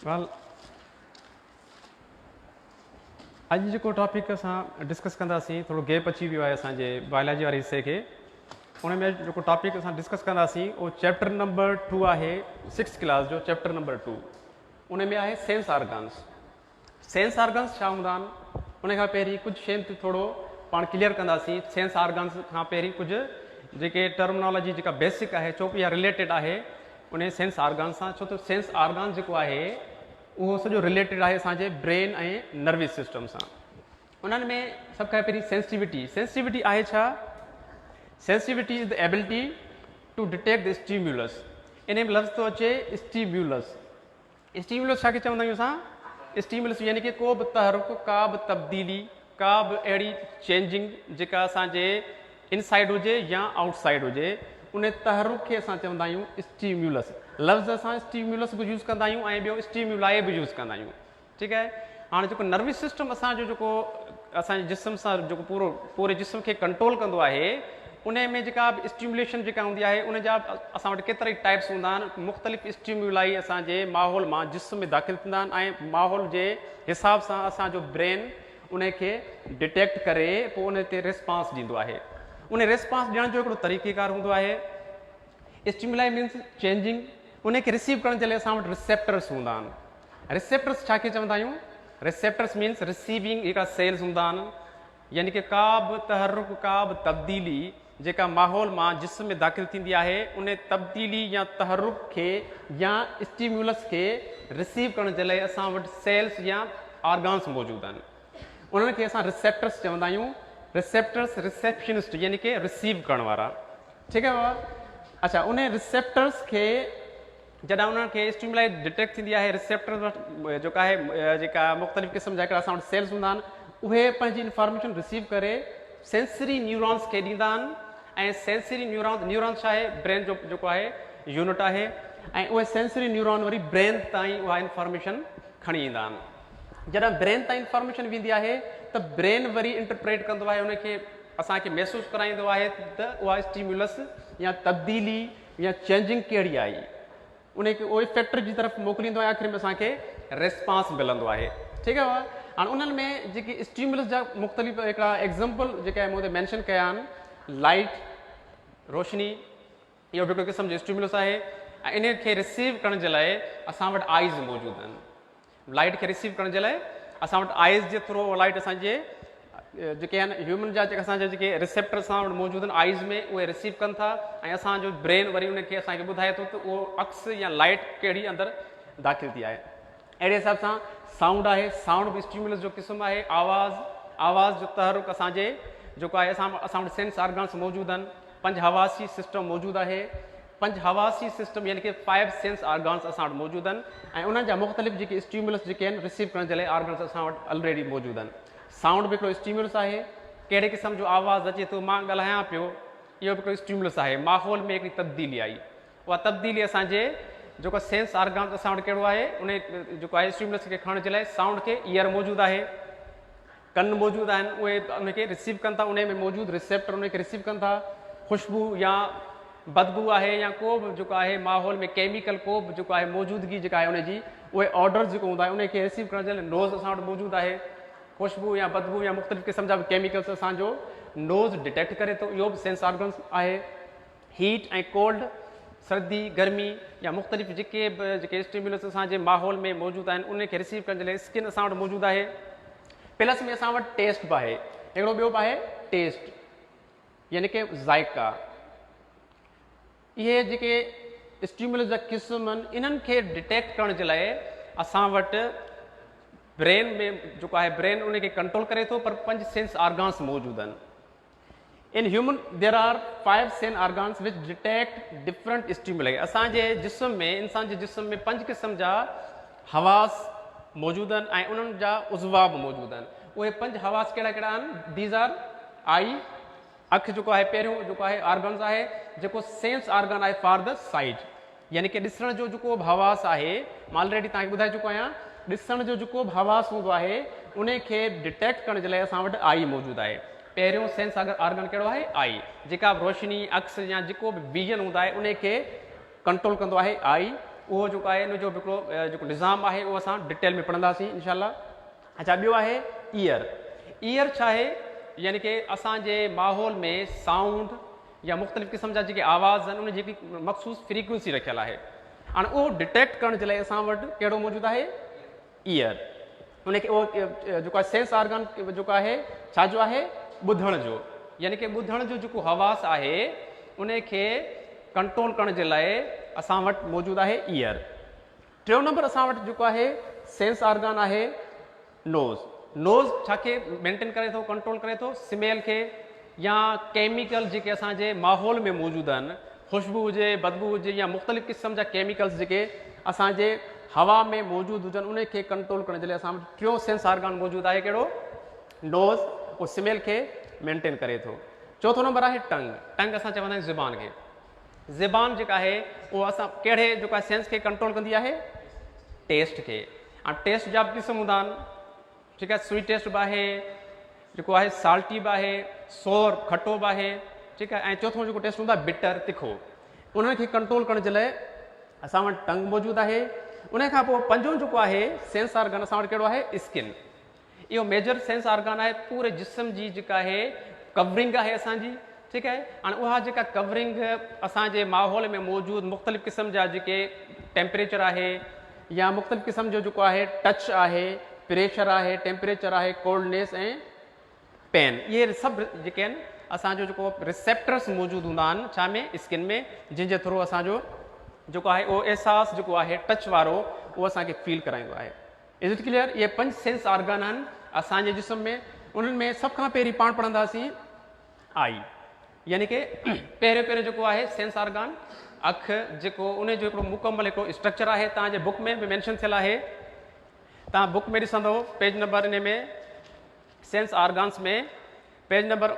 वेल अॼु जेको टॉपिक असां डिस्कस कंदासीं थोरो गैप अची वियो आहे असांजे बायोलॉजी वारे हिसे खे। उन में जेको टॉपिक असां डिस्कस कंदासीं उहो चैप्टर नंबर 2 आहे 6th क्लास जो चैप्टर नंबर 2। उन में आहे सेंस ऑर्गन्स। सेंस ऑर्गन्स छा हूंदा आहिनि उन खां पहिरीं कुझु शयुनि ते थोरो पाण क्लियर कंदासीं। सेंस ऑर्गन्स खां पहिरीं कुझु जेके टर्मिनोलॉजी जेका बेसिक आहे छो या रिलेटेड आहे उन सेंस ऑर्गन्स सां, छो त सेंस ऑर्गन जेको आहे उहो सॼो रिलेटेड आहे असांजे ब्रेन ऐं नर्वस सिस्टम सां। उन्हनि में सभु खां पहिरीं सेंसिटिविटी। सेंसिटिविटी आहे छा? Sensitivity is the ability to detect the stimulus. इन में लफ़्ज़ थो अचे स्टिम्युलस। स्टिम्युलस छा खे चवंदा आहियूं असां? स्टिम्युलस यानी कि को बि तहरुक, का बि तब्दीली, का बि अहिड़ी चेंजिंग जेका असांजे इनसाइड हुजे या आउटसाइड हुजे उन तहरुक खे असां चवंदा आहियूं स्टिम्युलस। लफ़्ज़ असां स्टिम्युलस बि यूज़ कंदा आहियूं ऐं ॿियो स्टिम्युलाई बि यूज़ कंदा आहियूं। ठीकु आहे। हाणे जेको नर्वस सिस्टम असांजो जेको असांजे जिस्म सां जेको पूरे जिस्म खे कंट्रोल कंदो आहे उन में जेका बि स्टिम्युलेशन जेका हूंदी आहे उन जा असां वटि केतिरा ई टाइप्स हूंदा आहिनि। मुख़्तलिफ़ स्टिम्युलाई असांजे माहौल मां जिस्म में दाख़िल थींदा आहिनि ऐं माहौल जे हिसाब सां असांजो ब्रेन उन खे डिटेक्ट करे पोइ उन ते रिस्पॉन्स ॾींदो आहे। उन रिस्पॉन्स ॾियण जो हिकिड़ो तरीक़ेकार हूंदो आहे। स्टिम्युलाई मीन्स चेंजिंग। उन खे रिसीव करण जे लाइ असां वटि रिसेप्टर्स हूंदा आहिनि। रिसेप्टर्स छा खे चवंदा आहियूं? रिसेप्टर्स मीन्स रिसीविंग हिकिड़ा सेल्स हूंदा आहिनि, यानी कि का बि तहरुक, का बि तब्दीली जेका माहौल मां जिस्म में दाख़िल थींदी आहे उन तब्दीली या तहरुक खे या स्टिम्युलस खे रिसीव करण जे लाइ असां वटि सेल्स या ऑर्गन्स मौजूदु आहिनि। उन्हनि खे असां रिसेप्टर्स चवंदा आहियूं। रिसेप्टर्स रिसेप्शनिस्ट यानी कि रिसीव करण वारा। ठीकु आहे बाबा। अच्छा, उन रिसेप्टर्स खे जॾहिं उन्हनि खे स्टिम्युलाई डिटेक्ट थींदी आहे रिसेप्टर जेका आहे जेका मुख़्तलिफ़ क़िस्म जा हिकिड़ा असां वटि सेल्स हूंदा आहिनि उहे पंहिंजी इंफॉर्मेशन रिसीव करे सेंसरी न्यूरॉन्स खे ॾींदा आहिनि। ऐं सेंसरी न्यूरॉन्स छा आहे? ब्रेन जो जेको आहे यूनिट आहे ऐं उहे सेंसरी न्यूरॉन वरी ब्रेन ताईं उहा इंफॉर्मेशन खणी ईंदा आहिनि। जॾहिं ब्रेन ताईं इंफॉर्मेशन वेंदी आहे त ब्रेन वरी इंटरप्रेट कंदो आहे, उनखे असांखे महसूसु कराईंदो आहे त उहा स्टिम्युलस या तब्दीली या चेंजिंग कहिड़ी आई। उनखे उहो इफेक्टर जी तरफ़ मोकिलींदो आहे, आख़िर में असांखे रिस्पॉन्स मिलंदो आहे। ठीकु आहे। हाणे उन्हनि में जेके स्टिम्युलस जा मुख़्तलिफ़ हिकिड़ा एग्ज़ाम्पल जेका मूं ते मेंशन कया आहिनि। लाइट, रोशनी, इहो हिकिड़ो क़िस्म जो स्टिम्युलस आहे ऐं इन खे रिसीव करण जे लाइ असां वटि आइज़ मौजूदु आहिनि। लाइट खे रिसीव करण जे लाइ असां वटि आइज़ जे थ्रू लाइट असांजे जेके आहिनि ह्यूमन जा जेके असांजा जेके रिसेप्टर असां वटि मौजूदु आहिनि आइज़ में उहे रिसीव कनि था ऐं असांजो ब्रेन वरी उनखे असांखे ॿुधाए थो त उहो अक्स या लाइट कहिड़ी अंदरि दाख़िल थी आहे। अहिड़े हिसाब सां साउंड आहे। साउंड बि स्टिम्युलस जो क़िस्म आहे। आवाज़ जो तहरुक असांजे जेको आहे असां वटि सेंस ऑर्गन्स मौजूदु आहिनि। 5 हवासी सिस्टम मौजूदु आहे। 5 हवासी सिस्टम यानी कि 5 सेंस ऑर्गन्स असां वटि मौजूदु आहिनि ऐं उन्हनि जा मुख़्तलिफ़ जेके स्टिम्युलस जेके आहिनि रिसीव करण जे लाइ ऑर्गन्स असां वटि ऑलरेडी मौजूदु आहिनि। साउंड बि हिकिड़ो स्टिम्युलस आहे। कहिड़े क़िस्म जो आवाज़ु अचे थो, मां ॻाल्हायां पियो, इहो बि हिकिड़ो स्टिम्युलस आहे। माहौल में हिकिड़ी तब्दीली आई, उहा तब्दीली असांजे जेको सेंस ऑर्गन्स असां वटि कहिड़ो आहे उन जेको आहे स्टिम्युलस खे खणण जे लाइ साउंड खे ईयर मौजूदु आहे, कन मौजूदु आहिनि, उहे उनखे रिसीव कनि था। उन में मौजूदु रिसेप्टर उनखे रिसीव कनि था। ख़ुशबू या बदबू आहे या को बि जेको आहे माहौल में केमिकल को बि जेको आहे मौजूदगी जेका आहे उनजी उहे ऑर्डर जेको हूंदा आहे उनखे रिसीव करण जे लाइ नोज़ असां वटि मौजूदु आहे। ख़ुशबू या बदबू या मुख़्तलिफ़ क़िस्म जा बि केमिकल्स असांजो नोज़ डिटेक्ट करे थो, इहो बि सेंस ऑर्गन्स आहे। हीट ऐं कोल्ड, सर्दी गर्मी या मुख़्तलिफ़ जेके स्टिम्युलस असांजे माहौल में मौजूदु आहिनि उनखे रिसीव करण जे लाइ स्किन असां वटि मौजूदु आहे। प्लस में असां वटि टेस्ट बि आहे। हिकिड़ो ॿियो बि आहे टेस्ट यानी कि ज़ाइका। इहे जेके स्टिम्युलस जा क़िस्म आहिनि इन्हनि खे डिटेक्ट करण जे लाइ असां वटि ब्रेन में जेको आहे ब्रेन उनखे कंट्रोल करे थो, पर 5 सेंस ऑर्गन्स मौजूदु आहिनि। In human there are 5 sense organs which detect different stimuli. असांजे जिस्म में इंसान जे जिस्म में 5 क़िस्म जा हवास मौजूदु आहिनि ऐं उन्हनि जा उज़वा बि मौजूदु आहिनि। उहे 5 हवास कहिड़ा कहिड़ा आहिनि? दीज़ आर आई, अखि जेको आहे पहिरियों जेको आहे ऑर्गन्स आहे जेको सेंस ऑर्गन आहे फॉर द साइट, यानी कि ॾिसण जो जेको बि हवास आहे, मां ऑलरेडी तव्हांखे ॿुधाए चुको आहियां। ॾिसण जो जेको बि हवास हूंदो आहे उनखे डिटेक्ट करण जे लाइ असां वटि आई मौजूदु आहे। पहिरियों सेंस ऑर्गन कहिड़ो आहे? आई। जेका बि रोशनी, अक्स या जेको बि विजन हूंदा आहे उनखे कंट्रोल कंदो आहे आई। उहो जेको आहे इन जो हिकिड़ो जेको निज़ाम आहे उहो असां डिटेल में पढ़ंदासीं इनशाला। अच्छा, ॿियो आहे ईयर। ईयर छा आहे, यानी कि असांजे माहौल में साउंड या मुख़्तलिफ़ क़िस्म जा जेके आवाज़ आहिनि उन जी जेकी मख़सूस फ्रीक्वेंसी रखियल आहे, हाणे उहो डिटेक्ट करण जे लाइ असां वटि कहिड़ो मौजूदु आहे, ईयर। उनखे उहो जेको आहे सेंस ऑर्गन जेको आहे छाजो आहे, ॿुधण जो, यानी कि ॿुधण जो जेको हवास आहे उनखे कंट्रोल करण जे लाइ असां वटि मौजूदु आहे ईयर। टियों नंबर असां वटि जेको आहे सेंस ऑर्गन आहे नोज़। नोज़ छाखे मेंटेन करे थो, कंट्रोल करे थो, स्मेल खे या केमिकल जेके असांजे माहौल में मौजूदु आहिनि, ख़ुशबू हुजे, बदबू हुजे या मुख़्तलिफ़ क़िस्म जा केमिकल्स जेके असांजे हवा में मौजूदु हुजनि उनखे कंट्रोल करण जे लाइ असां वटि टियों सेंस ऑर्गन मौजूदु आहे कहिड़ो, नोज़। उहो स्मेल खे मेंटेन करे थो। चौथों नंबर आहे टंग। टंग असां चवंदा आहियूं ज़ुबान खे। ज़ुबान जेका आहे उहा असां कहिड़े जेको आहे सेंस खे कंट्रोल कंदी आहे, टेस्ट खे। ऐं टेस्ट जा बि क़िस्म हूंदा आहिनि, ठीकु आहे, स्वीट टेस्ट बि आहे, जेको आहे साल्टी बि आहे, सोर खटो बि आहे, ठीकु आहे, ऐं चौथों जेको टेस्ट हूंदो आहे बिटर तिखो। उनखे कंट्रोल करण जे लाइ असां वटि टंग मौजूदु आहे। उन खां पोइ पंजों जेको आहे सेंस ऑर्गन असां वटि कहिड़ो आहे, स्किन। इहो मेजर सेंस ऑर्गन आहे, पूरे जिस्म जी जेका आहे कवरिंग आहे असांजी, ठीकु आहे। हाणे उहा जेका कवरिंग असांजे माहौल में मौजूदु मुख़्तलिफ़ क़िस्म जा जेके टेम्परेचर आहे या मुख़्तलिफ़ क़िस्म जो जेको आहे टच आहे, प्रेशर आहे, टेम्परेचर आहे, कोल्डनेस ऐं पेन, इहे सभु जेके आहिनि असांजो जेको रिसेप्टर्स मौजूदु हूंदा आहिनि छा में, स्किन में, जंहिंजे थ्रू असांजो जेको आहे उहो अहसासु जेको आहे टच वारो उहो असांखे फील कराईंदो आहे। Is it clear? इहे 5 सेंस ऑर्गन आहिनि असांजे जिस्म में। उन्हनि में सभ खां पहिरीं पाण पढ़ंदासीं आई, यानी कि पहिरियों जेको आहे सेंस ऑर्गन अखि, जेको उन जो हिकिड़ो मुकमल हिकिड़ो स्ट्रक्चर आहे, तव्हांजे बुक में बि मैंशन थियल आहे। तव्हां बुक में ॾिसंदव पेज नंबर इन में सेंस ऑर्गन्स में पेज नंबर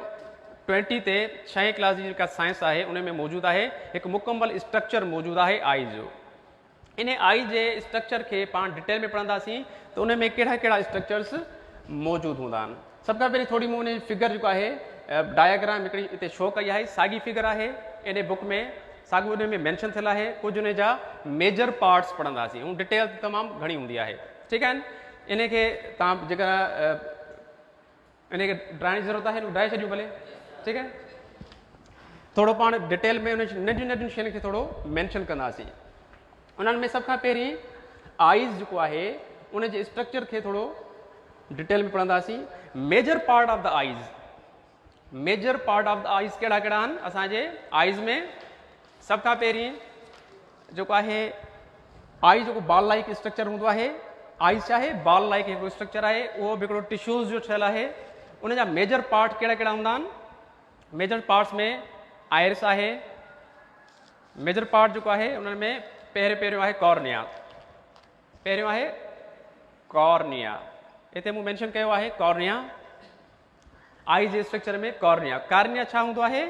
20 ते 6वीं क्लास जी जेका साइंस आहे उन में मौजूदु आहे हिकु मुकमल स्ट्रक्चर मौजूदु आहे आई जो। इन आई जे स्ट्रक्चर खे पाण डिटेल में पढ़ंदासीं त उन में कहिड़ा कहिड़ा स्ट्रक्चर्स मौजूदु हूंदा आहिनि। सभ खां पहिरीं थोरी मूं उन फिगर जेको आहे डायग्राम हिकिड़ी हिते शो कई आहे, साॻी फिगर आहे इन बुक में, साॻियो उन में मैंशन थियल आहे। कुझु उन जा मेजर पार्ट्स पढ़ंदासीं, ऐं डिटेल तमामु घणी हूंदी आहे, ठीकु आहे। इन खे तव्हां जेका इनखे ड्राइण जी ज़रूरत आहे ड्राए छॾियूं भले, ठीकु आहे। थोरो पाण डिटेल में उन नंढियूं नंढियूं शयुनि खे थोरो मैंशन कंदासीं। उन्हनि में सभ खां पहिरीं आइज़ जेको आहे उन जे स्ट्रक्चर खे थोरो डिटेल में पढ़ंदासीं। मेजर पार्ट ऑफ द आइज़, मेजर पार्ट ऑफ द आइज़ कहिड़ा कहिड़ा आहिनि असांजे आइज़ में? सभ खां पहिरीं जेको आहे आई जेको बॉल लाइक स्ट्रक्चर हूंदो आहे, आइज़ छा आहे, बॉल लाइक हिकिड़ो स्ट्रक्चर आहे, उहो बि हिकिड़ो टिश्यूज़ जो ठहियलु आहे। उन जा मेजर पार्ट कहिड़ा कहिड़ा हूंदा आहिनि? मेजर पार्ट्स में आयरिस आहे, मेजर पार्ट जेको आहे उन्हनि में पहिरियों आहे कॉर्निया, पहिरियों आहे कॉर्निया, हिते मूं मैंशन कयो आहे कॉर्निया। आई जे स्ट्रक्चर में कॉर्निया, कॉर्निया छा हूंदो आहे?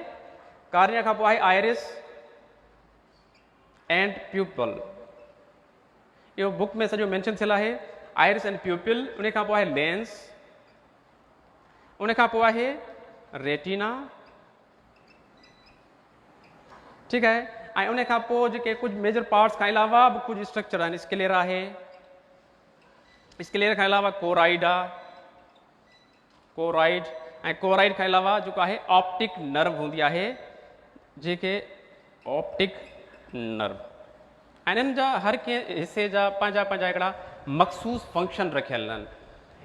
कॉर्निया खां पोइ आहे आयरिस एंड प्यूपल, इहो बुक में सॼो मैंशन थियल आहे, आयरिस एंड प्यूपिल। उन खां पोइ आहे लेंस, उन खां पोइ आहे रेटिना, ठीकु आहे। ऐं उन खां पोइ जेके कुझु मेजर पार्ट्स खां अलावा बि कुझु स्ट्रक्चर आहिनि, स्क्लेरा आहे, स्क्लेरा खां अलावा कोराइड आहे, कोराइड, ऐं कोराइड खां अलावा जेको आहे ऑप्टिक नर्व हूंदी आहे, जेके ऑप्टिक नर्व। ऐं इन्हनि जा हर कंहिं हिसे जा पंहिंजा पंहिंजा हिकिड़ा मख़सूस फंक्शन रखियल आहिनि।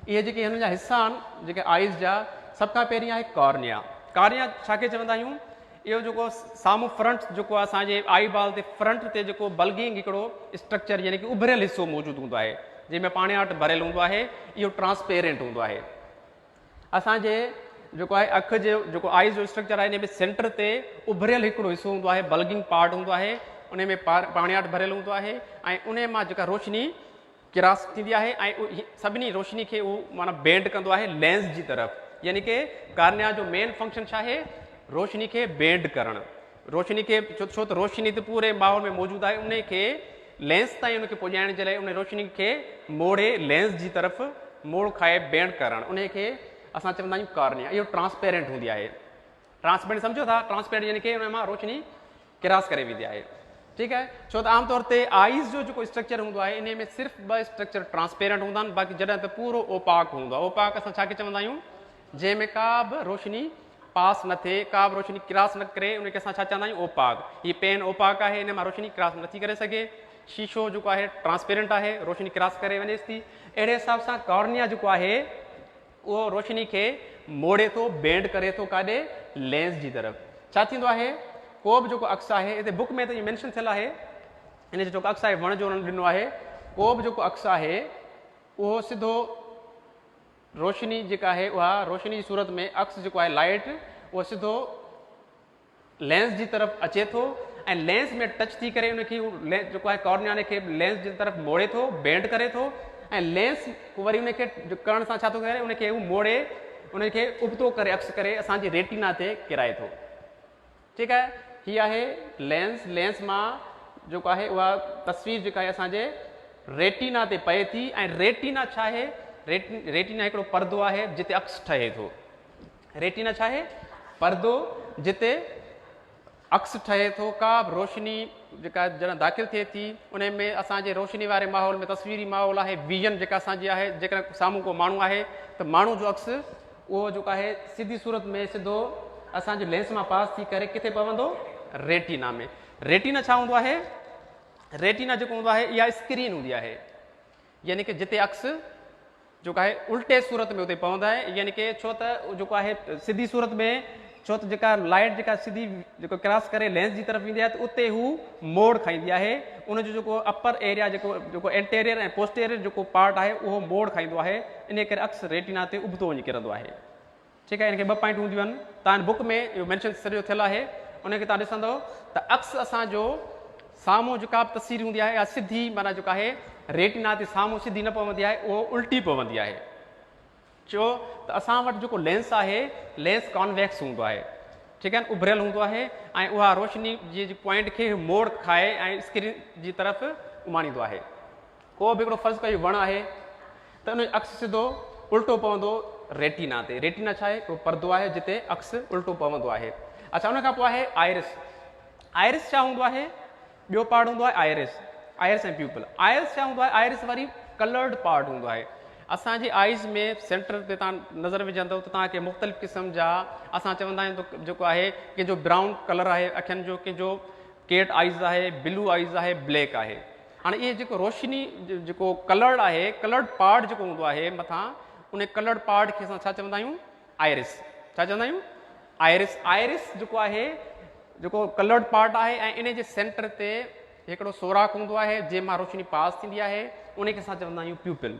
इहे जेके हिन जा हिसा आहिनि जेके आइज़ जा, सभ खां पहिरीं आहे कॉर्निया। कॉर्निया छाखे चवंदा आहियूं? इहो जेको साम्हूं फ्रंट जेको आहे असांजे आई बॉल ते फ्रंट ते जेको बल्गिंग हिकिड़ो स्ट्रक्चर यानी कि उभरियल हिसो मौजूदु हूंदो आहे, जंहिंमें पाणी वटि भरियल हूंदो आहे, इहो ट्रांसपेरेंट हूंदो आहे। असांजे जेको आहे अखि जो जेको आइज़ जो स्ट्रक्चर आहे, इन में सेंटर ते उभरियल हिकिड़ो हिसो हूंदो आहे, बल्गिंग पार्ट हूंदो आहे, उन में पाणी वटि भरियल हूंदो आहे, ऐं उन मां जेका रोशनी क्रॉस थींदी आहे ऐं सभिनी रोशनी खे उहो माना बेंड कंदो आहे लेंस जी तरफ़, यानी कि कॉर्निया जो मेन फंक्शन छा आहे? रोशनी खे बेंड करणु। रोशनी खे छो त रोशनी त पूरे माहौल में मौजूदु आहे, उन खे लेंस ताईं उनखे पहुचाइण जे लाइ उन रोशनी खे मोड़े लेंस जी तरफ़ मोड़ खाए बेंड करणु, उन खे असां चवंदा आहियूं कॉर्निया। इहो ट्रांसपेरेंट हूंदी आहे। ट्रांसपेरेंट सम्झो था? ट्रांसपेरेंट यानी कि उन मां रोशनी क्रॉस करे वेंदी आहे, ठीक है। छो त आमतौर ते आइज़ जो जेको स्ट्रक्चर हूंदो आहे इन में सिर्फ़ु ॿ स्ट्रक्चर ट्रांसपेरेंट हूंदा आहिनि, बाक़ी जॾहिं त पूरो ओपाक हूंदो आहे। ओपाक असां छा खे चवंदा आहियूं, जंहिंमें का बि रोशनी पास न थिए, का बि रोशनी क्रॉस न करे, उनखे असां छा चवंदा आहियूं, ओपाक। हीअ पेन ओपाक आहे, इन मां रोशनी क्रॉस नथी करे सघे। शीशो जेको आहे ट्रांसपेरेंट आहे, रोशनी क्रॉस करे वञेसि थी। अहिड़े हिसाब सां कॉर्निया जेको आहे उहो रोशनी खे मोड़े थो, बेंड करे थो, काॾे, लेंस जी तरफ़। छा थींदो आहे, को बि जेको अक्स आहे, हिते बुक में त इहो मैंशन थियल आहे, इन जो जेको अक्स आहे वण जो उन्हनि ॾिनो आहे, को बि जेको अक्स आहे उहो सिधो रोशनी जेका आहे उहा रोशनी जी सूरत में अक्स जेको आहे लाइट उहो सिधो लेंस जी तरफ़ अचे थो ऐं लेंस में टच थी करे उनखे जेको आहे कॉर्निया खे लेंस जी तरफ़ मोड़े थो, बेंड करे थो ऐं लेंस वरी उनखे करण सां छा थो करे, उनखे उहो मोड़े, उनखे उबतो करे अक्स करे असांजी रेटिना ते किराए थो। ठीकु आहे, हीअ आहे लेंस। लेंस मां जेको आहे उहा तस्वीर जेका आहे असांजे रेटिना ते पए थी ऐं रेटिना छा आहे, रेटिना हिकिड़ो परदो आहे जिते अक्स ठहे थो। रेटिना छा आहे, परदो जिते अक्स ठहे थो। का बि रोशनी जेका जॾहिं दाख़िल थिए थी उन में असांजे रोशनी वारे माहौल में तस्वीरी माहौल आहे, विजन जेका असांजी आहे, जेकर साम्हूं को माण्हू आहे त माण्हू जो अक्स उहो जेको आहे सिधी सूरत में सिधो असांजे लेंस मां पास थी करे किथे पवंदो, रेटिना में। रेटिना छा हूंदो आहे, रेटिना जेको हूंदो आहे इहा स्क्रीन हूंदी आहे, यानी कि जिते अक्स जेको आहे उल्टे सूरत में उते पवंदो आहे, यानी कि छो त जेको आहे सिधी सूरत में, छो त जेका लाइट जेका सिधी जेको क्रॉस करे लेंस जी तरफ़ ईंदी आहे त उते हू मोड़ खाईंदी आहे। उनजो जेको अपर एरिया जेको एंटेरियर ऐं पोस्टेरियर जेको पार्ट आहे उहो मोड़ खाईंदो आहे, इन करे अक्स रेटिना ते उबतो वञी किरंदो आहे। ठीकु आहे, इनखे ॿ पॉइंट हूंदियूं आहिनि, तव्हां बुक में इहो मैंशन सॼो थियल आहे, उनखे तव्हां ॾिसंदव त अक्स असांजो साम्हूं जेका बि तस्वीर हूंदी आहे या सिधी माना जेका आहे रेटिना ते साम्हूं सिधी न पवंदी आहे, उहो उल्टी पवंदी आहे। छो त असां वटि जेको लेंस आहे, लेंस कॉन्वेक्स हूंदो आहे, ठीकु आहे, उभरियल हूंदो आहे ऐं उहा रोशनी जी पॉइंट खे मोड़ खाए ऐं स्क्रीन जी तरफ़ उमाणींदो आहे। को बि हिकिड़ो फर्ज़ु कयो वण आहे त उन अक्स सिधो उल्टो पवंदो रेटिना ते। रेटिना छा आहे, उहो परदो आहे जिते अक्स उल्टो पवंदो आहे। अच्छा, उन खां पोइ आहे आइरिस। आइरिस छा हूंदो आहे, ॿियो पार्ट हूंदो आहे आइरिस। आइरिस ऐं प्यूपल। आइरिस छा हूंदो आहे, आइरिस वरी कलर्ड पार्ट हूंदो आहे। असांजी आइज़ में सेंटर ते तव्हां नज़र विझंदव त तव्हांखे मुख़्तलिफ़ क़िस्म जा असां चवंदा आहियूं त जेको आहे कंहिंजो ब्राउन कलर आहे अखियुनि जो, कंहिंजो केट आइज़ आहे, ब्लू आइज़ आहे, ब्लैक आहे। हाणे इहे जेको रोशनी जेको कलर्ड आहे, कलर्ड पार्ट जेको हूंदो आहे मथां, उन कलर्ड पार्ट खे असां छा चवंदा आहियूं, आइरिस। छा चवंदा आहियूं, आइरिस। आइरिस जेको आहे जेको कलर्ड पार्ट आहे ऐं इन जे सेंटर ते हिकिड़ो सोराख़ हूंदो आहे जंहिंमां रोशनी पास थींदी आहे, उनखे असां चवंदा आहियूं प्यूपिल।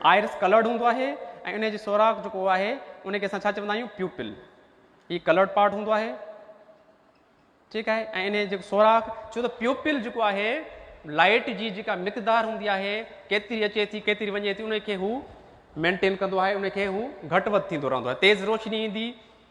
आइरिस कलर्ड हूंदो आहे ऐं उन जी सोराख़ जेको आहे उनखे असां छा चवंदा आहियूं, प्यूपिल। हीअ कलर्ड पार्ट हूंदो आहे, ठीकु आहे, ऐं इन जेको सोराख़, छो त प्यूपिल जेको आहे लाइट जी जेका मिक़दार हूंदी आहे, केतिरी अचे थी केतिरी वञे थी, उनखे हू मेंटेन कंदो आहे, उनखे हू घटि वधि थींदो रहंदो आहे। तेज़ रोशनी ईंदी,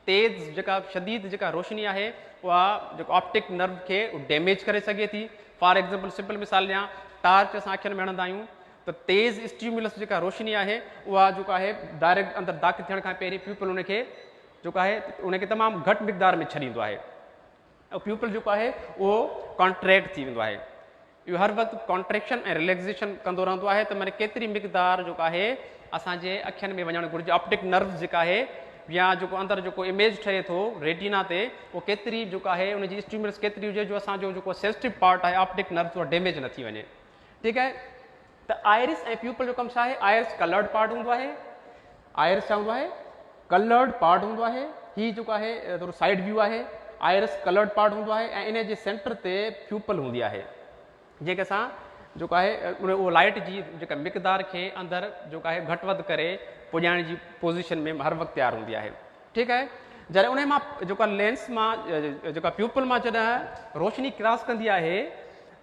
तेज़ जेका शदीद जेका रोशनी आहे उहा जेको ऑप्टिक नर्व खे डैमेज करे सघे थी। फॉर एग्ज़ाम्पल सिंपल मिसाल ॾियां, टार्च असां अखियुनि में हणंदा आहियूं त तेज़ स्टिम्युलस जेका रोशनी आहे उहा जेको आहे डायरेक्ट अंदरि दाख़िल थियण खां पहिरीं प्यूपिल उनखे जेको आहे उनखे तमामु घटि मिक़दार में छॾींदो आहे ऐं प्यूपिल जेको आहे उहो कॉन्ट्रैक्ट थी वेंदो आहे। इहो हर वक़्तु कॉन्ट्रेक्शन ऐं रिलैक्सेशन कंदो रहंदो आहे, त माने केतिरी मिक़दार जेको आहे असांजे अखियुनि में वञणु घुरिजे। ऑप्टिक नर्व जेका आहे या जेको अंदरि जेको इमेज ठहे थो रेटिना ते, उहो केतिरी जेको आहे उनजी स्टिम्युलस केतिरी हुजे जो असांजो जेको सेंसिटिव पार्ट आहे ऑप्टिक नर्व उहा डैमेज न थी वञे। ठीकु आहे, त आइरिस ऐं प्यूपिल जो कमु छा आहे, आइरिस कलर्ड पार्ट हूंदो आहे। आइरिस छा हूंदो आहे, कलर्ड पार्ट हूंदो आहे। हीअ जेको आहे थोरो साइड व्यू आहे। आइरिस कलर्ड पार्ट हूंदो आहे ऐं इन जे सेंटर ते प्यूपिल हूंदी आहे, जंहिंखे असां जेको आहे उहो लाइट जी जेका मिक़दार खे अंदरि जेको आहे घटि वधि करे पुॼाइण जी पोज़ीशन में हर वक़्तु तयारु हूंदी आहे। ठीकु आहे, जॾहिं उन मां जेका लेंस मां जेका प्यूपिल मां जॾहिं रोशनी क्रॉस कंदी आहे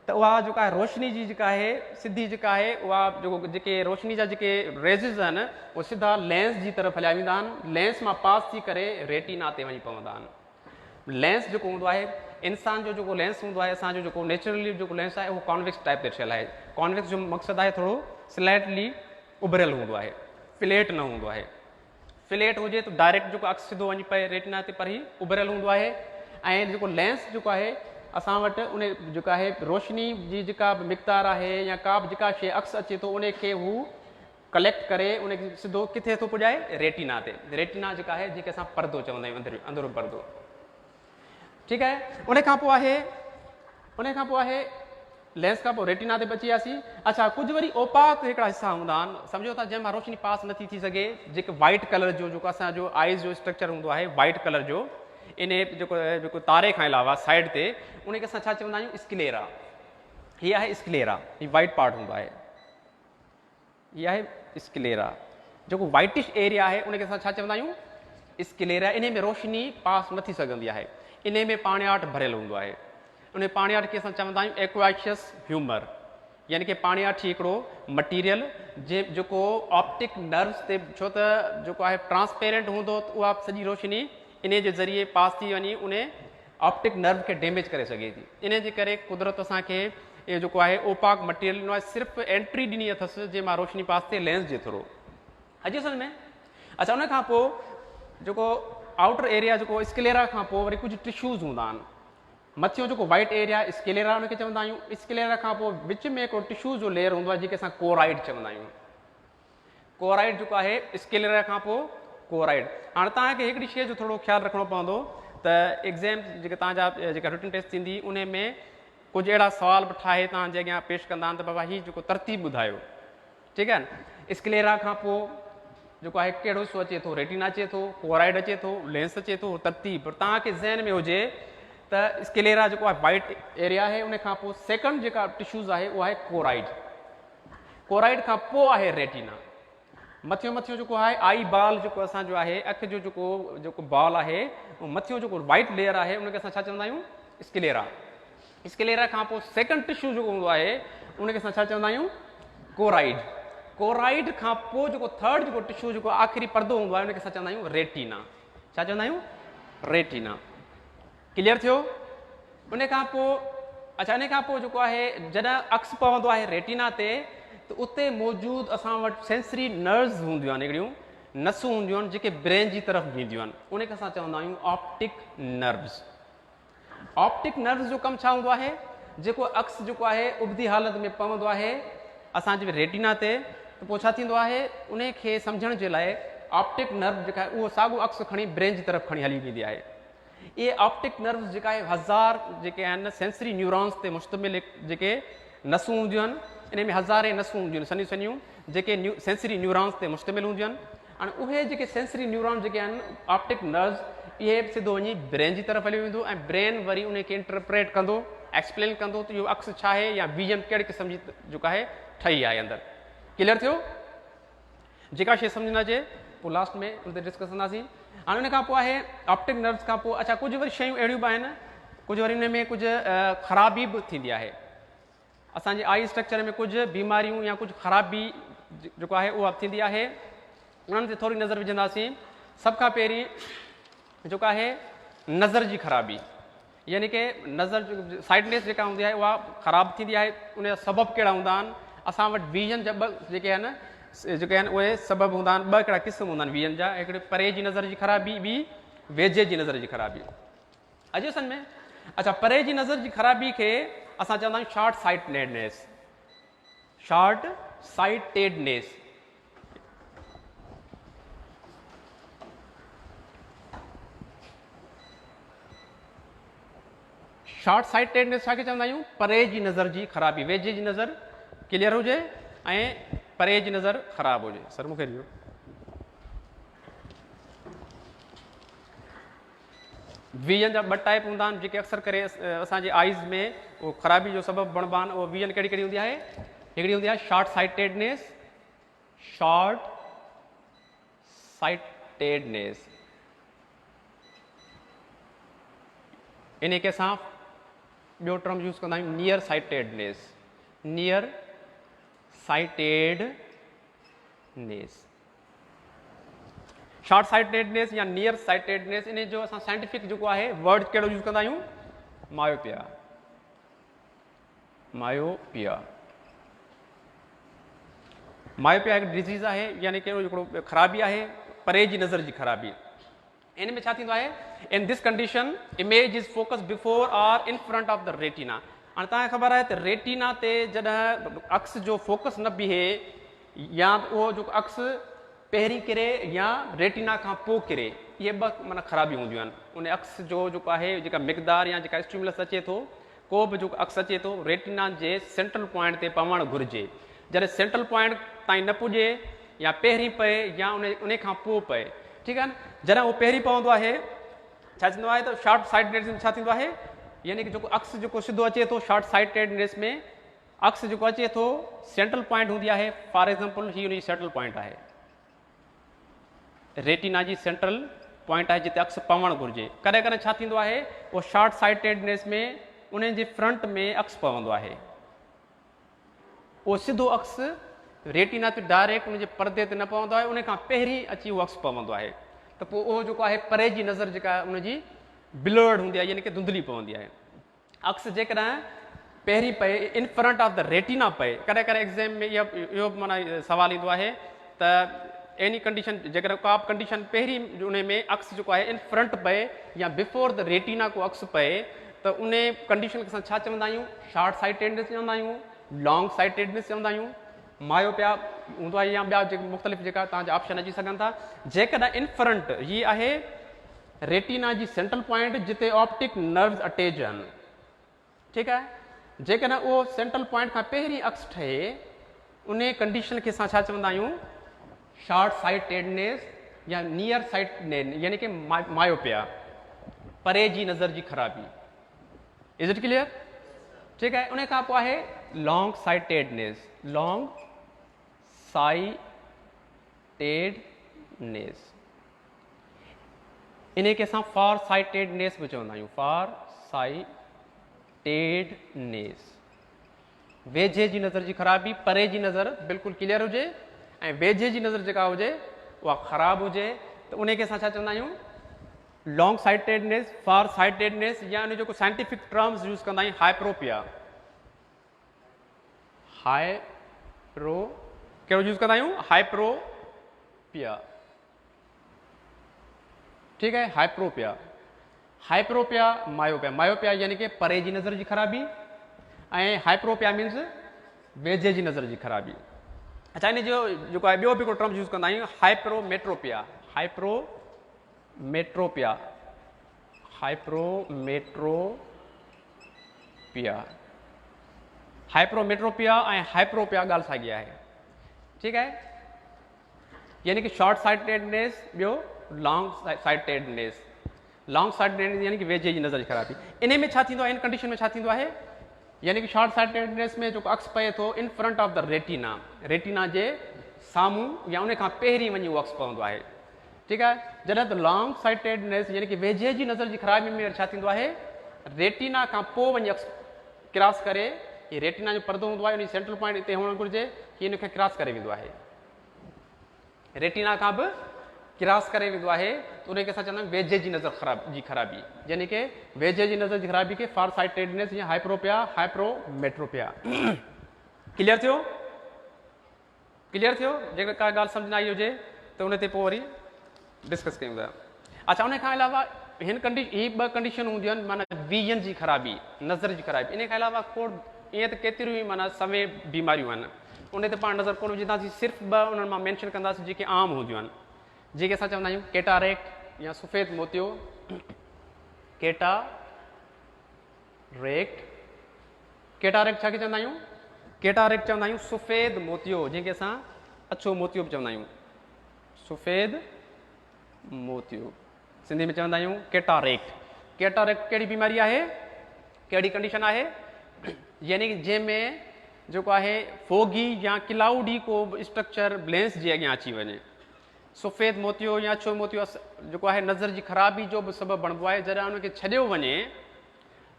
त उहा जेका आहे रोशनी जी जेका आहे सिधी जेका आहे उहा जेको जेके रोशनी जा जेके रेज़िस आहिनि उहे सिधा लेंस जी तरफ़ हलिया वेंदा आहिनि, लेंस मां पास थी करे रेटिना ते वञी पवंदा आहिनि। लेंस जेको हूंदो आहे, इंसान जो जेको लेंस हूंदो आहे, असांजो जेको नेचुरली जेको लेंस आहे उहो कॉन्वेक्स टाइप ते ठहियलु आहे। कॉन्वेक्स जो मक़सदु आहे थोरो स्लाइटली उभरियल हूंदो आहे, फ्लैट न हूंदो आहे। फ्लैट हुजे त डायरेक्ट जेको अक्स सिधो वञी पए रेटिना ते, पर ही उभरियल हूंदो आहे। ऐं जेको लेंस जेको आहे असां वटि उन जेका आहे रोशनी जी जेका बि मिक़दार आहे या का बि जेका शइ अक्स अचे थो उन खे हू कलेक्ट करे उन खे सिधो किथे थो पुॼाए रेटिना ते। रेटिना जेका आहे जेके असां परदो चवंदा आहियूं, अंदरो परदो। ठीकु आहे, उन खां पोइ आहे लेंस खां पोइ रेटिना ते बची वियासीं। अच्छा, कुझु वरी ओपाक हिकिड़ा हिसा हूंदा आहिनि, सम्झो था जंहिंमां रोशनी पास नथी थी सघे, जेके वाइट कलर जो जेको असांजो आइज़ जो स्ट्रक्चर हूंदो आहे वाइट कलर जो, इन जेको तारे खां अलावा साइड ते उनखे असां छा चवंदा आहियूं, स्क्लेरा। हीअ आहे स्क्लेरा, हीअ वाइट पार्ट हूंदो आहे, हीअ आहे स्क्लेरा। जेको वाइटिश एरिया आहे उनखे असां छा चवंदा आहियूं, स्क्लेरा। इन में रोशनी पास न थी सघंदी आहे, इन में पाणियाट भरियल हूंदो आहे। उन पाणियाट खे असां चवंदा आहियूं एक्वाशियस ह्यूमर, यानी कि पाणियाट हिकिड़ो मटीरियल जेको ऑप्टिक नर्व्स ते, छो त जेको आहे ट्रांसपेरेंट हूंदो त उहा सॼी रोशनी इन जे ज़रिए पास थी वञी उन ऑप्टिक नर्व खे डैमेज करे सघे थी। इन जे करे कुदरत असांखे इहो जेको आहे ओपाक मटीरियल ॾिनो आहे, सिर्फ़ु एंट्री ॾिनी अथसि जंहिंमां रोशनी पास थिए लेंस जे थ्रू। अचे सम्झ में? अच्छा, उन खां पोइ जेको आउटर एरिया जेको स्क्लेरा खां पोइ वरी कुझु टिश्यूज़ हूंदा आहिनि। मथियों जेको वाइट एरिया स्क्लेरा उनखे चवंदा आहियूं। स्क्लेरा खां पोइ विच में हिकिड़ो टिश्यू जो लेयर हूंदो आहे जेके असां कोराइड चवंदा आहियूं। कोराइड जेको आहे स्क्लेरा खां पोइ कोराइड। हाणे तव्हांखे हिकिड़ी शइ जो थोरो ख़्यालु रखिणो पवंदो त एग्ज़ाम जेके तव्हांजा जेका रिटन टेस्ट थींदी उन में कुझु अहिड़ा सुवाल बि ठाहे तव्हांजे अॻियां पेश कंदा आहिनि त बाबा हीअ जेको तरतीब ॿुधायो। ठीकु आहे न, स्क्लेरा खां पोइ जेको आहे कहिड़ो हिसो अचे थो, रेटिना अचे थो, कोराइड अचे थो, लेंस अचे थो, तरतीब। पर तव्हांखे ज़हन में हुजे त स्क्लेरा जेको आहे वाइट एरिया आहे, उन खां पोइ सेकंड जेका टिश्यूज़ आहे उहा आहे कोराइड। कोराइड खां पोइ आहे रेटिना। मथियों जेको आहे आई बॉल जेको असांजो आहे अखि जो जेको बॉल आहे, मथियों जेको वाइट लेयर आहे उनखे असां छा चवंदा आहियूं, स्क्लेरा। स्क्लेरा खां पोइ सेकंड टिश्यू जेको हूंदो आहे उनखे असां छा चवंदा आहियूं, कोराइड। कोराइड खां पोइ जेको थर्ड जेको टिश्यू जेको आख़िरी परदो हूंदो आहे उनखे असां चवंदा आहियूं रेटिना। छा चवंदा आहियूं, रेटिना। क्लियर थियो? उन खां पोइ अच्छा, इन खां पोइ जेको आहे जॾहिं अक्स पवंदो आहे रेटिना ते त उते मौजूदु असां वटि सेंसरी नर्व्स हूंदियूं आहिनि, हिकिड़ियूं नसूं हूंदियूं आहिनि जेके ब्रेन जी तरफ़ वेंदियूं आहिनि, उनखे असां चवंदा आहियूं ऑप्टिक नर्व्स। ऑप्टिक नर्व्स जो कमु छा हूंदो आहे, जेको अक्स जेको आहे उबदी हालत में पवंदो आहे असांजे रेटिना ते, त पोइ छा थींदो आहे उन खे सम्झण जे लाइ ऑप्टिक नर्व जेका आहे उहो साॻियो अक्स खणी ब्रेन जी तरफ़ खणी हली वेंदी आहे। इहे ऑप्टिक नर्व्स जेका आहे 1000 जेके आहिनि सेंसरी न्यूरॉन्स ते मुश्तमिल जेके नसूं हूंदियूं आहिनि, इन में हज़ारे नसूं हूंदियूं आहिनि, सनियूं जेके सेंसरी न्यूरॉन्स ते मुश्तमिल हूंदियूं आहिनि। हाणे उहे जेके सेंसरी न्यूरॉन जेके आहिनि ऑप्टिक नर्व्स, इहे सिधो वञी ब्रेन जी तरफ़ हली वेंदो ऐं ब्रेन वरी उनखे इंटरप्रेट कंदो, एक्सप्लेन कंदो त इहो अक्स छा आहे या विजन कहिड़े क़िस्म जी जेका आहे ठही आहे अंदरि। क्लियर थियो? जेका शइ सम्झ न अचे पोइ लास्ट में उन ते डिस्कस कंदासीं। हाणे उन खां पोइ आहे ऑप्टिक नर्व्स खां पोइ अच्छा कुझु वरी शयूं अहिड़ियूं बि आहिनि, कुझु वरी उन में कुझु ख़राबी बि थींदी आहे। असांजे आई स्ट्रक्चर में कुझु बीमारियूं या कुझु ख़राबी जेको आहे उहा थींदी आहे, उन्हनि ते थोरी नज़र विझंदासीं। सभ खां पहिरीं जेको आहे नज़र जी ख़राबी, यानी कि नज़र साइडनेस जेका हूंदी आहे उहा ख़राबु थींदी आहे। उनजा सबबु कहिड़ा हूंदा आहिनि, असां वटि विजन जा ॿ जेके आहिनि उहे सबबु हूंदा आहिनि, ॿ हिकिड़ा क़िस्म हूंदा आहिनि विजन जा, हिकिड़े परे जी नज़र जी ख़राबी, ॿी वेझे जी नज़र जी ख़राबी। अॼु सम्झ में? अच्छा, परे जी नज़र जी ख़राबी खे असां चवंदा आहियूं short sightedness. Short sightedness short sightedness छा खे चवंदा आहियूं, परे जी नज़र जी ख़राबी। वेझे जी नज़र क्लियर हुजे ऐं परे जी नज़र ख़राबु हुजे। सर मूंखे ॾियो। विजन जा ॿ टाइप हूंदा आहिनि जेके अक्सर करे असांजे आइज़ में उहो ख़राबी जो सबबु बणिबा आहिनि। उहो विजन कहिड़ी कहिड़ी हूंदी आहे, हिकिड़ी हूंदी आहे शॉर्ट साइटेडनेस। शॉर्ट साइटेडनेस इन खे असां ॿियो टर्म यूज़ कंदा आहियूं near sightedness. Near sightedness, short sightedness या नियर साइटेडनेस, इन जो असां साइंटिफिक जेको आहे वर्ड कहिड़ो यूज़ कंदा आहियूं, मायोपिया। मायोपिया मायोपिया हिकु डिज़ीज़ आहे, यानी कि हिकिड़ो ख़राबी आहे, परे जी नज़र जी ख़राबी। इन में छा थींदो आहे, in this condition image is focus before और इन फ्रंट ऑफ द रेटिना। हाणे तव्हांखे ख़बर आहे त रेटिना ते जॾहिं अक्स जो फोकस न बीहे या उहो जेको अक्स पहिरीं किरे या रेटिना खां पोइ किरे, इहे ॿ माना ख़राबियूं हूंदियूं आहिनि। उन अक्स जो जेको आहे जेका मिक़दार या जेका स्टिमुलस अचे थो, को बि जेको अक्स अचे थो रेटिना जे सेंट्रल पॉइंट ते पवणु घुरिजे। जॾहिं सेंट्रल पॉइंट ताईं न पुॼे या पहिरीं पए या उन खां पोइ पए, ठीकु आहे न। जॾहिं उहो पहिरीं पवंदो आहे छा थींदो आहे त शॉर्ट साइटेडनेस में छा थींदो आहे, यानी कि जेको अक्स जेको सिधो अचे थो शॉर्ट साइटेडनेस में अक्स जेको अचे थो सेंट्रल पॉइंट हूंदी आहे। फॉर एग्जांपल हीअ हुनजी सेंट्रल पॉइंट आहे, रेटिना जी सेंट्रल पॉइंट आहे जिते अक्स पवणु घुरिजे। कॾहिं कॾहिं छा थींदो आहे, उहो शॉर्ट साइटेडनेस में उन जे फ्रंट में अक्स पवंदो आहे, उहो सिधो अक्स रेटिना ते डायरेक्ट उनजे परदे ते न पवंदो आहे, उन खां पहिरीं अची उहो अक्स पवंदो आहे। त पोइ उहो जेको आहे परे जी नज़र जेका उनजी ब्लर्ड हूंदी आहे, यानी कि धुंधली पवंदी आहे। अक्स जेकॾहिं पहिरीं पए इन फ्रंट ऑफ द रेटिना पए, कॾहिं कॾहिं एग्ज़ाम में इहो माना सवाल ईंदो आहे त एनी कंडीशन जेकॾहिं का बि कंडीशन पहिरीं उन में अक्स जेको आहे इन फ्रंट पए या बिफोर द रेटिना को अक्स पए, त उन कंडीशन खे असां छा चवंदा आहियूं, शॉर्ट साइटेडनेस चवंदा आहियूं, लॉन्ग साइटेडनेस चवंदा आहियूं, मायोपिया हूंदो आहे या ॿिया जेके मुख़्तलिफ़ जेका तव्हांजा ऑप्शन अची सघनि था। जेकॾहिं इन फ्रंट हीअ आहे रेटिना जी सेंट्रल पॉइंट जिते ऑप्टिक नर्व्स अटैच आहिनि, ठीकु आहे। जेकॾहिं उहो सेंट्रल पॉइंट खां पहिरीं अक्स ठहे, उन कंडीशन खे असां छा चवंदा आहियूं, शॉर्ट साइटेडनेस या नियर साइटेडनेस, यानी कि मायोपिया, परे जी नज़र जी ख़राबी। Is it clear? ठीकु आहे। उन खां पोइ आहे लॉन्ग साइटेडनेस, लॉन्ग साइटेडनेस, इन खे असां फार साइटेडनेस बि चवंदा आहियूं, फार साइटेडनेस। वेझे जी नज़र जी ख़राबी, परे जी नज़र बिल्कुलु क्लियर हुजे ऐं वेझे जी नज़र जेका हुजे उहा ख़राबु हुजे, त उन खे असां छा चवंदा आहियूं, लॉन्ग साइटेडनेस, फार साइटेडनेस, या उन जेको साइंटिफिक टर्म्स यूज़ कंदा आहियूं हाइप्रोपिया। कहिड़ो यूज़ कंदा आहियूं, हाइप्रोपिया, ठीकु आहे। हाइप्रोपिया, हाइप्रोपिया, मायोपिया, मायोपिया यानी कि परे जी नज़र जी ख़राबी ऐं हाइप्रोपिया मीन्स वेझे जी नज़र जी ख़राबी। अच्छा, इन जो जेको आहे ॿियो बि हिकिड़ो टर्म यूज़ कंदा आहियूं, हाइप्रोमेट्रोपिया, हाइप्रोमेट्रोपिया, हाइप्रोमेट्रोपिया, हाइप्रोमेट्रोपिया ऐं हाइप्रोपिया ॻाल्हि साॻी आहे, ठीकु आहे। यानी कि शॉर्ट साइटेडनेस, ॿियो लॉन्ग साइटेडनेस। लॉन्ग साइटेडनेस यानी कि वेझे जी नज़र जी ख़राबी। इन में छा थींदो आहे, इन कंडीशन में छा थींदो आहे, यानी कि शॉर्ट साइटेडनेस में जेको अक्स पए थो in front of the retina, retina जे साम्हूं या उन खां पहिरीं वञी उहो अक्स पवंदो आहे, ठीकु आहे। जॾहिं त लॉन्ग साइटेडनेस यानी कि वेझे जी नज़र जी ख़राबी में छा थींदो आहे, रेटिना खां पोइ वञी अक्स क्रॉस करे, हीअ रेटिना जो परदो हूंदो आहे, उन सेंट्रल पॉइंट हिते हुअणु घुरिजे, हीअ हिनखे क्रॉस करे वेंदो आहे, रेटिना खां बि क्रॉस करे वेंदो आहे, त उनखे असां चवंदा आहियूं वेझे जी नज़र जी ख़राबी, यानी कि वेझे जी नज़र जी ख़राबी खे फार साइटेडनेस या हाइप्रोपिया, हाइप्रोमेट्रोपिया। क्लियर थियो? क्लियर थियो? जेकर का ॻाल्हि सम्झ न आई हुजे त उन ते पोइ वरी डिस्कस कयूं था। अच्छा, उन खां अलावा हिन हीअ ॿ कंडीशन हूंदियूं आहिनि, माना विजन जी ख़राबी, नज़र जी ख़राबी। इन खां अलावा खोड़ ईअं त केतिरियूं ई माना समय बीमारियूं आहिनि, उन ते पाण नज़र कोन विझंदासीं, सिर्फ़ु ॿ उन्हनि मां मेंशन कंदासीं जेके आम हूंदियूं आहिनि, जेके असां चवंदा आहियूं कैटारेक्ट या सफ़ेद मोतियो। कैटारेक्ट, कैटारेक्ट छा खे चवंदा आहियूं, कैटारेक्ट चवंदा आहियूं सफ़ेद मोतियो, जंहिंखे असां अछो मोतियो बि चवंदा आहियूं, सफ़ेद मोतियो सिंधी में चवंदा आहियूं कैटारेक्ट। कैटारेक्ट कहिड़ी बीमारी आहे, कहिड़ी कंडीशन आहे, यानी कि जंहिंमें जेको आहे फोगी या क्लाउडी को बि स्ट्रक्चर लेंस जे अॻियां अची वञे। सफ़ेद मोतियो या अछो मोतियो जेको आहे नज़र जी ख़राबी जो बि सबबु बणिबो आहे। जॾहिं उनखे छॾियो वञे,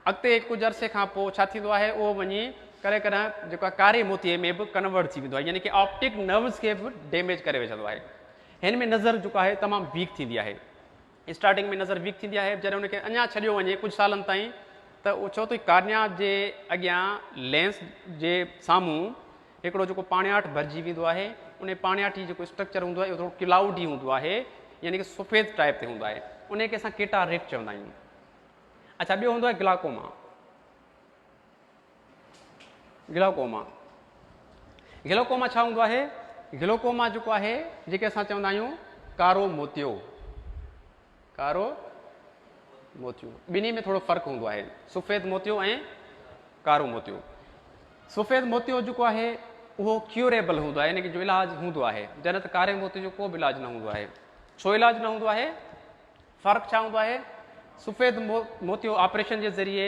अॻिते कुझु अरसे खां पोइ छा थींदो आहे, उहो वञी कॾहिं कॾहिं जेको आहे कारे मोतीअ में बि कन्वर्ट थी वेंदो आहे, यानी कि ऑप्टिक नर्व्स खे बि डैमेज करे विझंदो आहे। हिन में नज़र जेको आहे तमामु वीक थींदी आहे, स्टार्टिंग में नज़र वीक थींदी आहे, जॾहिं उनखे अञा छॾियो वञे कुझु सालनि ताईं, त उहो छो त कार्निया जे अॻियां लेंस जे साम्हूं हिकिड़ो जेको पाणियाठ भरिजी वेंदो आहे, उन पाणियाठी जेको स्ट्रक्चर हूंदो आहे उहो थोरो क्लाउडी हूंदो आहे, यानी कि सफ़ेद टाइप ते हूंदो आहे। उन खे असां केटारेक्ट चवंदा आहियूं। अच्छा, ॿियो हूंदो आहे ग्लाकोमा। ग्लाकोमा छा हूंदो आहे? ग्लाकोमा जेको आहे जेके असां चवंदा आहियूं कारो मोतियो। ॿिन्ही में थोरो फ़र्क़ु हूंदो आहे, सफ़ेद मोतियो ऐं कारो मोतियो। सफ़ेद मोतियो जेको आहे उहो क्यूरेबल हूंदो आहे, यानी कि जो इलाजु हूंदो आहे, जॾहिं त कारे मोतियो जो को बि इलाजु न हूंदो आहे। छो इलाजु न हूंदो आहे? फ़र्क़ु छा हूंदो आहे? सफ़ेद मोतियो ऑपरेशन जे ज़रिए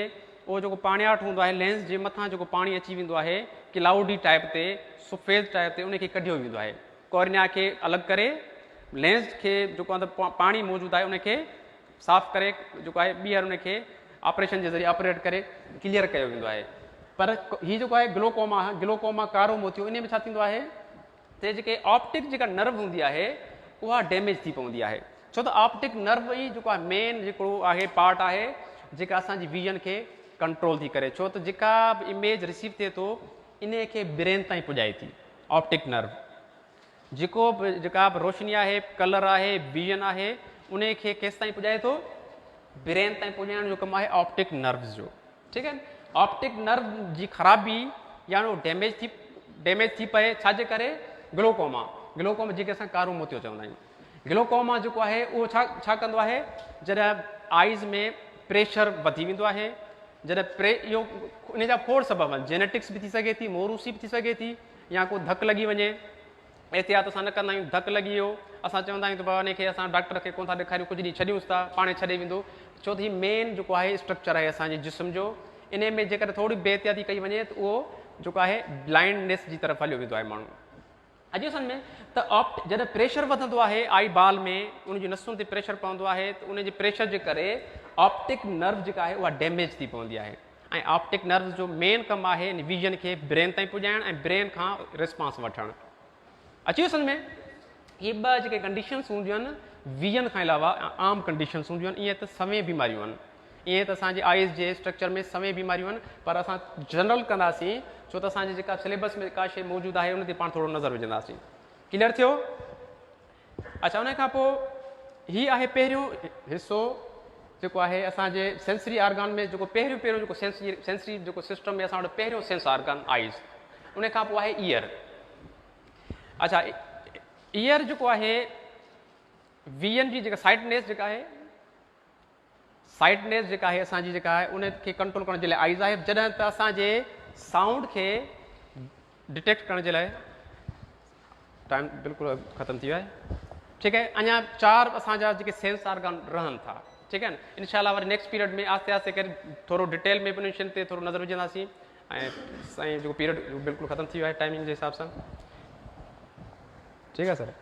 उहो जेको पाणियाठ हूंदो आहे, लेंस जे मथां जेको पाणी अची वेंदो आहे क्लाउडी टाइप ते, सफ़ेद टाइप ते, उनखे कढियो वेंदो आहे। कॉर्निया खे अलॻि करे, लेंस खे जेको आहे पाणी मौजूदु आहे उनखे साफ़ करे जेको आहे ॿीहर उनखे ऑपरेशन जे ज़रिए ऑपरेट करे क्लियर कयो वेंदो आहे। पर हीउ जेको आहे ग्लाकोमा कारो मोतियो, इन में छा थींदो आहे त जेके ऑप्टिक जेका नर्व हूंदी आहे उहा डैमेज थी पवंदी आहे। छो त ऑप्टिक नर्व ई जेको आहे मेन जेको आहे पार्ट आहे जेका असांजी विजन खे कंट्रोल थी करे। छो त जेका बि इमेज रिसीव थिए थो इन खे ब्रेन ताईं पुॼाए थी ऑप्टिक नर्व। जेका बि रोशनी आहे, कलर आहे, विजन आहे, उन खे केसि ताईं पुॼाए थो? ब्रेन ताईं पुॼाइण जो कमु आहे ऑप्टिक नर्व्स जो। ठीकु आहे। ऑप्टिक नर्व जी ख़राबी या डैमेज थी पए छाजे करे? ग्लाकोमा जेके असां कारो मोतियो चवंदा आहियूं। ग्लाकोमा जेको आहे उहो छा कंदो आहे? जॾहिं आइज़ में प्रेशर वधी वेंदो आहे, जॾहिं इहो इन जा खोड़ सबब आहिनि, जेनेटिक्स बि थी सघे थी, मोरूसी बि थी सघे थी, या को धकु लॻी वञे। एहतियात असां न कंदा आहियूं, धकु लॻी वियो असां चवंदा आहियूं त बाबा इन खे असां डॉक्टर खे कोन था ॾेखारियूं, कुझु ॾींहुं छॾियूंसि था, पाणे छॾे वेंदो। छो त हीउ मेन जेको आहे स्ट्रक्चर आहे असांजे जिस्म जो, इन में जेकर थोरी बेहतियाती कई वञे त उहो जेको आहे ब्लाइंडनेस जी तरफ़ हलियो वेंदो आहे माण्हू। अॼु असल में त जॾहिं प्रेशर वधंदो आहे आई बॉल में, उनजी नसुनि ते प्रेशर पवंदो आहे त उनजे प्रेशर जे करे ऑप्टिक नर्व जेका आहे उहा डैमेज थी पवंदी आहे। ऐं ऑप्टिक नर्व जो मेन कमु आहे इन विजन खे ब्रेन ताईं पुॼाइणु ऐं ब्रेन खां रिस्पॉन्स वठणु। अची सम्झ में? इहे ॿ जेके कंडीशन्स हूंदियूं आहिनि विजन खां अलावा आम कंडीशन्स हूंदियूं आहिनि, ईअं त समय बीमारियूं आहिनि। ईअं त असांजे आइज़ जे स्ट्रक्चर में समय बीमारियूं आहिनि, पर असां जनरल कंदासीं छो त असांजे जेका सिलेबस में का शइ मौजूदु आहे उन ते पाण थोरो नज़र विझंदासीं। क्लियर थियो? अच्छा, उन खां पोइ हीअ आहे पहिरियों हिसो जेको आहे असांजे सेंसरी ऑर्गन में, जेको पहिरियों जेको सेंसरी जेको सिस्टम में असां वटि पहिरियों सेंस ऑर्गन आइज़। उन खां पोइ आहे ईयर। अच्छा, ईयर जेको आहे विजन जी जेका साइटनेस जेका आहे असांजी जेका आहे उनखे कंट्रोल करण जे लाइ आइज़ आहे। जॾहिं त असांजे साउंड खे डिटेक्ट करण जे लाइ, टाइम बिल्कुलु ख़तमु थी वियो आहे। ठीकु आहे, अञा 4 असांजा जेके सेंस ऑर्गन रहनि था। ठीकु आहे न, इनशाला वरी नेक्स्ट पीरियड में आस्ते आस्ते करे थोरो डिटेल में बि उन ते थोरो नज़र विझंदासीं। ऐं साईं जेको पीरियड बिल्कुलु ख़तमु थी वियो आहे टाइमिंग जे हिसाब सां। ठीकु आहे सर।